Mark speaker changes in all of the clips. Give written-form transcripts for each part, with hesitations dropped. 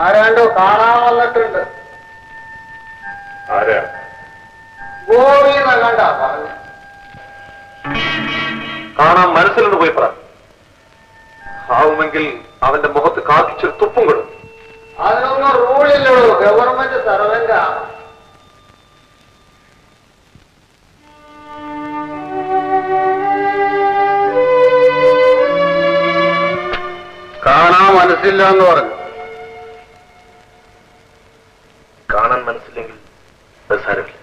Speaker 1: ആരാണ്ടോ കാണാൻ വന്നിട്ടുണ്ട്.
Speaker 2: ആരാ?
Speaker 1: ഗോവിന്നല്ല പറഞ്ഞു.
Speaker 2: കാണാൻ മനസ്സിലൊന്ന് പോയി പറ. ആവുമെങ്കിൽ അവന്റെ മുഖത്ത് കാക്കിച്ചൊരു തുപ്പും കൊടുക്കും.
Speaker 1: അതിനൊന്നും റൂളില്ലല്ലോ, ഗവൺമെന്റ് സർവന്റാ. കാണാൻ മനസ്സില്ല എന്ന് പറഞ്ഞു.
Speaker 2: കാണാൻ മനസ്സില്ലെങ്കിൽ അത് സാരമില്ല,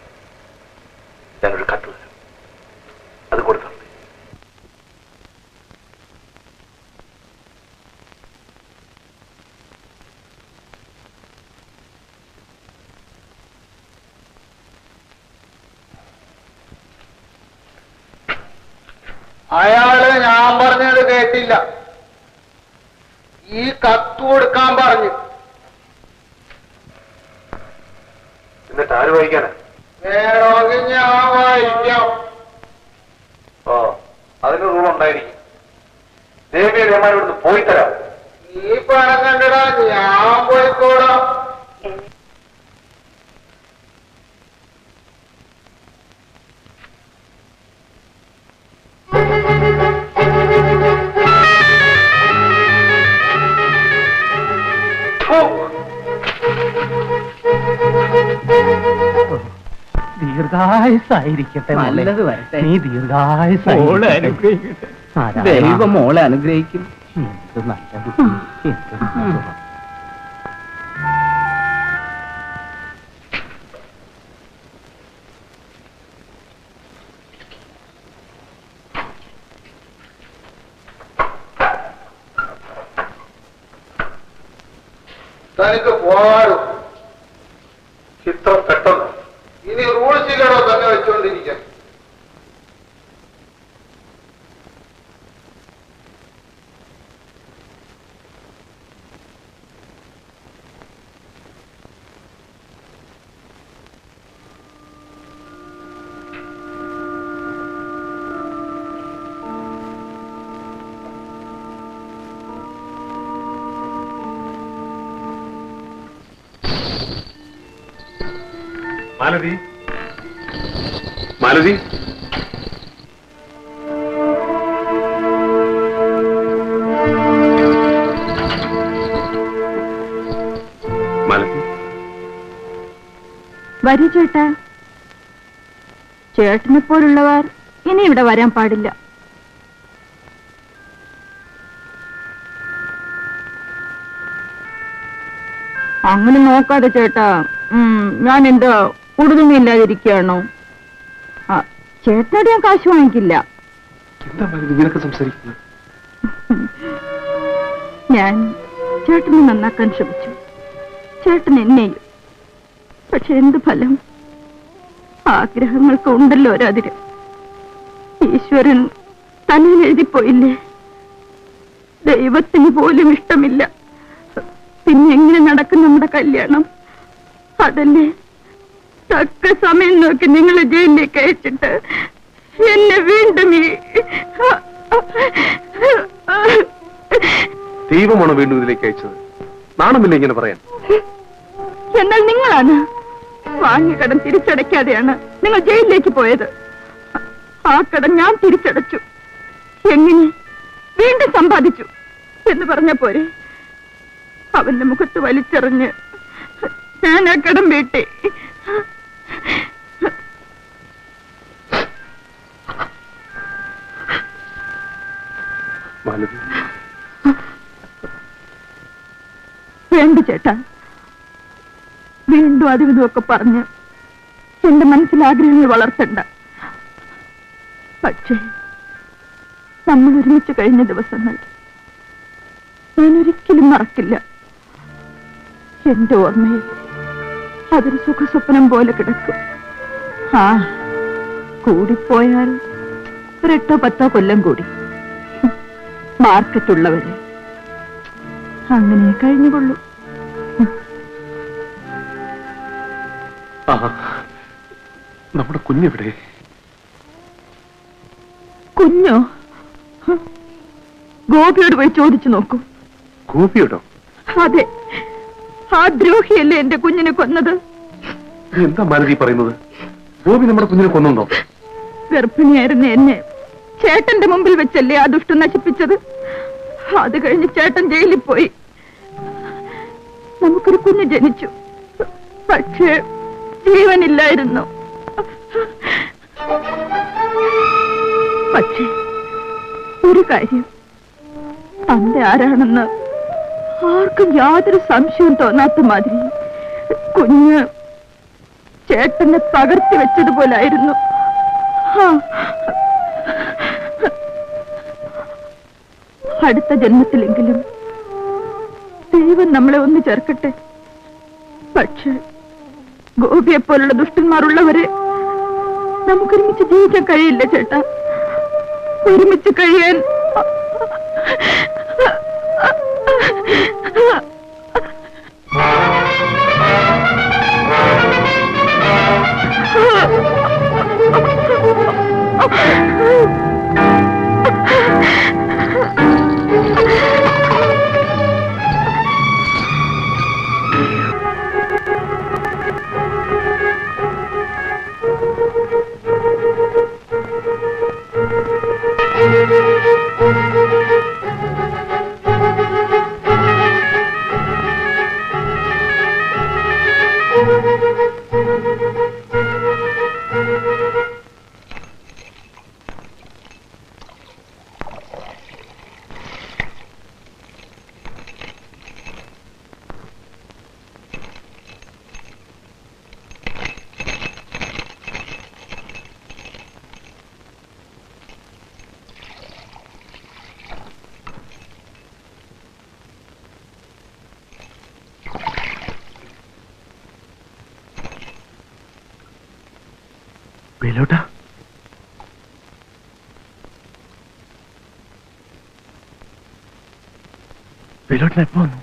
Speaker 2: ഞാനൊരു കത്ത് തരാം, അത് കൊടുത്താൽ മതി.
Speaker 1: അയാള് ഞാൻ പറഞ്ഞത് കേട്ടില്ല. ഈ കത്ത് കൊടുക്കാൻ പറഞ്ഞു.
Speaker 2: എന്നിട്ട് ആര് വായിക്കാനാ?
Speaker 1: വേണമെങ്കിൽ ഞാൻ വായിക്കാം.
Speaker 2: ഓ, അതിന് റൂൾ ഉണ്ടായിരിക്കും. ദേവിയെ രമാൻ ഇവിടുന്ന് പോയി തരാം.
Speaker 1: നീ പണം കണ്ടിടാ, ഞാൻ പോയിക്കോളാം.
Speaker 3: ദീർഘായുസായിരിക്കട്ടെ.
Speaker 4: നല്ലത് വരട്ടെ.
Speaker 3: നീ ദീർഘായുസായിരിക്കട്ടെ.
Speaker 4: ദൈവം മോളെ അനുഗ്രഹിക്കും.
Speaker 3: എന്ത് നല്ല ബുദ്ധി, എന്ത് സുഖം.
Speaker 1: തനിക്ക് പോകാറും
Speaker 2: ഇത്ര പെട്ടെന്ന്
Speaker 1: ഇനി റൂൾസിലോ തന്നെ വെച്ചുകൊണ്ടിരിക്കാം.
Speaker 2: മാലതി, മാലതി, മാലതി.
Speaker 5: വരൂ ചേട്ടാ. ചേട്ടനെ പോലുള്ളവർ ഇനി ഇവിടെ വരാൻ പാടില്ല. അങ്ങനെ നോക്കാതെ ചേട്ടാ. ഞാൻ എന്താ ഉടുതുമില്ലാതിരിക്കുകയാണോ? ചേട്ടനോട് ഞാൻ കാശ് വാങ്ങിക്കില്ല.
Speaker 2: എന്താ നിനക്ക് സംസാരിക്കുന്നത്?
Speaker 5: ഞാൻ ചേട്ടനെ നന്നാക്കാൻ ശ്രമിച്ചു, ചേട്ടൻ എന്നെയും. പക്ഷെ എന്ത് ഫലം? ആഗ്രഹങ്ങൾക്ക് ഉണ്ടല്ലോ ഒരതിര്. ഈശ്വരൻ തലയിൽ എഴുതിപ്പോയില്ലേ. ദൈവത്തിന് പോലും ഇഷ്ടമില്ല. പിന്നെ എങ്ങനെ നടക്കും നമ്മുടെ കല്യാണം? അതല്ലേ തക്ക സമയം നോക്കി നിങ്ങളെ ജയിലിലേക്ക് അയച്ചിട്ട് എന്നെ വീണ്ടും
Speaker 2: ദൈവമാണോ വീണ്ടും ഇതിലേക്ക് അയച്ചത്? നാണമില്ല ഇങ്ങനെ പറയാൻ.
Speaker 5: എന്നാൽ നിങ്ങളാണ്. വാങ്ങിയ കടം തിരിച്ചടയ്ക്കാതെയാണ് നിങ്ങൾ ജയിലിലേക്ക് പോയത്. ആ കടം ഞാൻ തിരിച്ചടച്ചു. എങ്ങനെ? വീണ്ടും സമ്പാദിച്ചു എന്ന് പറഞ്ഞ പോരെ? അവന്റെ മുഖത്ത് വലിച്ചെറിഞ്ഞ് ഞാൻ ആ കടം വീട്ടി. വേണ്ട ചേട്ടാ, വീണ്ടും അതും ഇതുമൊക്കെ പറഞ്ഞ് എന്റെ മനസ്സിൽ ആഗ്രഹങ്ങൾ വളർത്തണ്ട. പക്ഷേ നമ്മൾ ഒരുമിച്ച് കഴിഞ്ഞ ദിവസങ്ങൾ ഞാൻ ഒരിക്കലും മറക്കില്ല. എന്റെ ഓർമ്മയിൽ അതൊരു സുഖസ്വപ്നം പോലെ കിടക്കും. ആ കൂടിപ്പോയാൽ 8-10 കൊല്ലം കൂടി. മാർക്കറ്റുള്ളവരെ അങ്ങനെ കഴിഞ്ഞുകൊള്ളൂ.
Speaker 3: നമ്മുടെ കുഞ്ഞെവിടെ?
Speaker 5: കുഞ്ഞോ? ഗോപിയോട് പോയി ചോദിച്ചു നോക്കൂ.
Speaker 3: ഗോപിയോടോ?
Speaker 5: അതെ, ആ ദ്രോഹിയല്ലേ എന്റെ കുഞ്ഞിനെ കൊന്നത്.
Speaker 3: എന്താ മാലതി പറയുന്നത്? ഗോപി നമ്മുടെ കുഞ്ഞിനെ കൊന്നുണ്ടോ?
Speaker 5: ഗർഭിണിയായിരുന്ന എന്നെ ചേട്ടന്റെ മുമ്പിൽ വെച്ചല്ലേ ആ ദുഷ്ടം നശിപ്പിച്ചത്. അത് കഴിഞ്ഞ് ചേട്ടൻ ജയിലിൽ പോയി. നമുക്കൊരു കുഞ്ഞ് ജനിച്ചു. പക്ഷേ ജീവനില്ലായിരുന്നു. പക്ഷേ ഒരു കാര്യം, തന്റെ ആരാണെന്ന് ആർക്കും യാതൊരു സംശയവും തോന്നാത്ത മാതിരി കുഞ്ഞ് ചേട്ടനെ പകർത്തി വെച്ചതുപോലായിരുന്നു. അടുത്ത ജന്മത്തിലെങ്കിലും ദൈവം നമ്മളെ ഒന്ന് ചേർക്കട്ടെ. പക്ഷെ ഗോപിയെപ്പോലുള്ള ദുഷ്ടന്മാരുള്ളവരെ നമുക്കൊരുമിച്ച് ജീവിക്കാൻ കഴിയില്ല ചേട്ടാ. ഒരുമിച്ച് കഴിയാൻ
Speaker 3: വേലോട്ടാ, വേലോട്ടിനെ എപ്പോ വന്നു?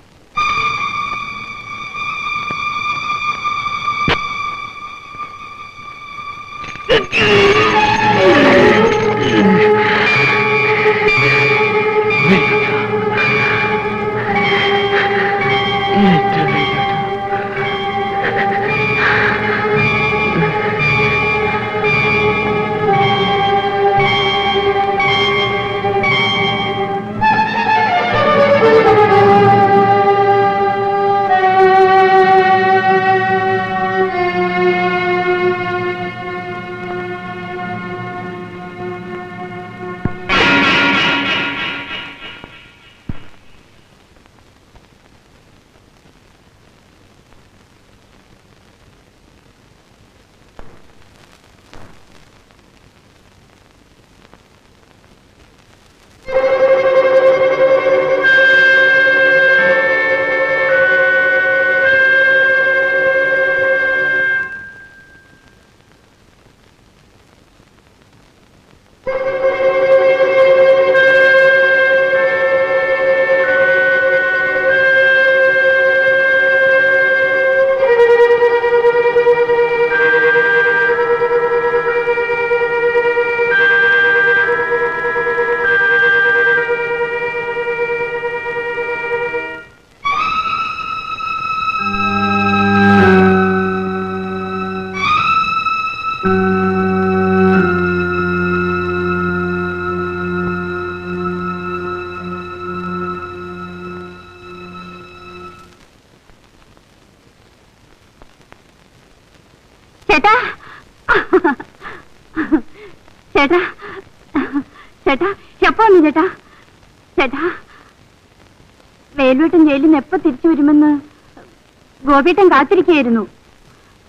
Speaker 5: ചേട്ടാ, ചേട്ടാ, ചേട്ടാ, എപ്പോ വന്നു ചേട്ടാ? ചേട്ടാ, വേലുവേട്ടൻ ജയിലിൽ നിന്ന് എപ്പോ തിരിച്ചു വരുമെന്ന് ഗോപിയേട്ടൻ കാത്തിരിക്കുകയായിരുന്നു.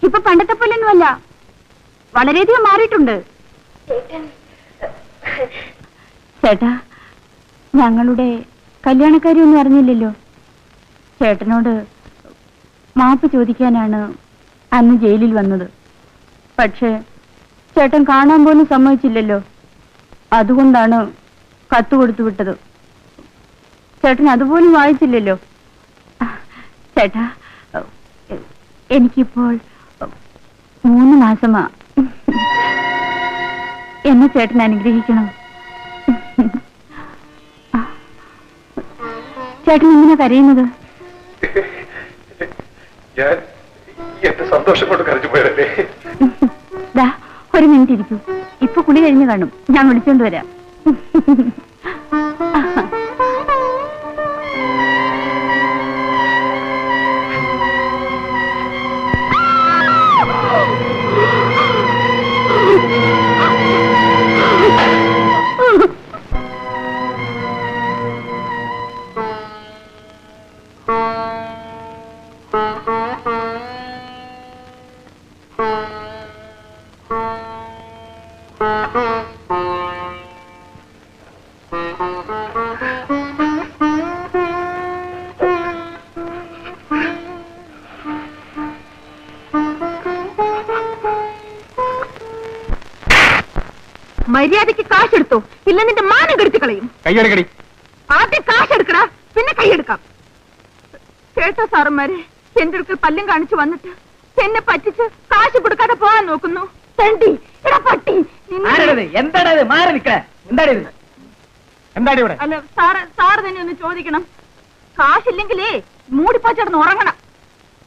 Speaker 5: ഇപ്പൊ പണ്ടത്തെ പോലെയൊന്നുമല്ല, വളരെയധികം മാറിയിട്ടുണ്ട്. ചേട്ടാ, ഞങ്ങളുടെ കല്യാണക്കാരിയൊന്നും അറിഞ്ഞില്ലല്ലോ. ചേട്ടനോട് മാപ്പ് ചോദിക്കാനാണ് അന്ന് ജയിലിൽ വന്നത്. പക്ഷേ ചേട്ടൻ കാണാൻ പോലും സമ്മതിച്ചില്ലല്ലോ. അതുകൊണ്ടാണ് കത്ത് കൊടുത്തു വിട്ടത്. ചേട്ടൻ അതുപോലും വായിച്ചില്ലല്ലോ. ചേട്ടാ, എനിക്കിപ്പോൾ 3 മാസമാ. എന്നെ ചേട്ടൻ അനുഗ്രഹിക്കണം. ചേട്ടൻ എന്തിനാ കരയുന്നത്?
Speaker 3: ഞാൻ എന്റെ സന്തോഷം കൊണ്ട് കരഞ്ഞു പോയതല്ലേ.
Speaker 5: ദാ, 1 മിനിറ്റ് ഇരിക്കൂ. ഇപ്പൊ കുളി കഴിഞ്ഞു കാണും. ഞാൻ വിളിച്ചോണ്ട് വരാം. മര്യാദയ്ക്ക് കാശെടുത്തോ, ഇല്ല നിന്റെ മാനം കെടുത്തി കളയും.
Speaker 3: കയ്യെടുക്കടി.
Speaker 5: ആദ്യം കാശെടുക്കടാ, പിന്നെ കൈയെടുക്കാം. കേട്ടോ സാറന്മാരെ, എന്റെ അടുക്കൽ പല്ലും കാണിച്ചു വന്നിട്ട് എന്നെ പറ്റിച്ച് കാശ് കൊടുക്കാതെ പോകാൻ നോക്കുന്നു. തണ്ടി, എടാ പട്ടി.
Speaker 4: എന്താണത്? മാറി നിൽക്കേ. എന്താടി ഇവിടെ?
Speaker 5: അല്ല സാറ് തന്നെ ഒന്ന് ചോദിക്കണം. കാശില്ലെങ്കിലേ മൂടിപ്പാച്ചടന്ന് ഉറങ്ങണം.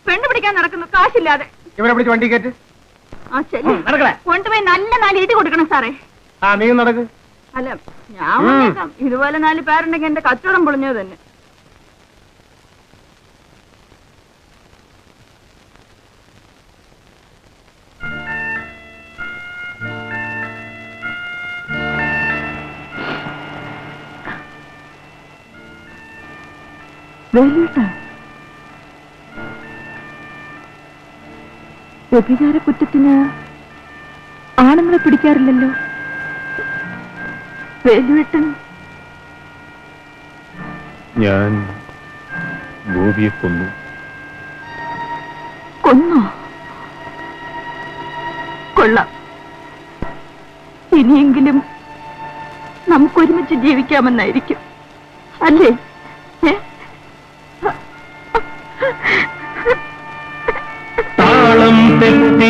Speaker 5: പെണ്ണ് പിടിക്കാൻ നടക്കുന്നു കാശില്ലാതെ.
Speaker 3: ഇവിടെ പിടിച്ച് വണ്ടി കയറ്റ്.
Speaker 5: ആ ശരി, കൊണ്ടുപോയി നല്ല 4 ഇടി കൊടുക്കണം സാറേ.
Speaker 3: നീ നടക്ക്.
Speaker 5: അല്ല ഞാൻ വന്നേക്കാം. ഇതുപോലെ 4 പേരുണ്ടെങ്കിൽ എന്റെ കച്ചവടം പൊളിഞ്ഞത് തന്നെ. വ്യഭിചാര കുറ്റത്തിന് ആണുങ്ങളെ പിടിക്കാറില്ലല്ലോ. വേലുവേട്ടൻ
Speaker 3: ഞാൻ ഗോപിയെ കൊന്നു.
Speaker 5: കൊന്നോ? കൊള്ളാം. ഇനിയെങ്കിലും നമുക്കൊരുമിച്ച് ജീവിക്കാമെന്നായിരിക്കും അല്ലേ?
Speaker 3: താളം തെറ്റി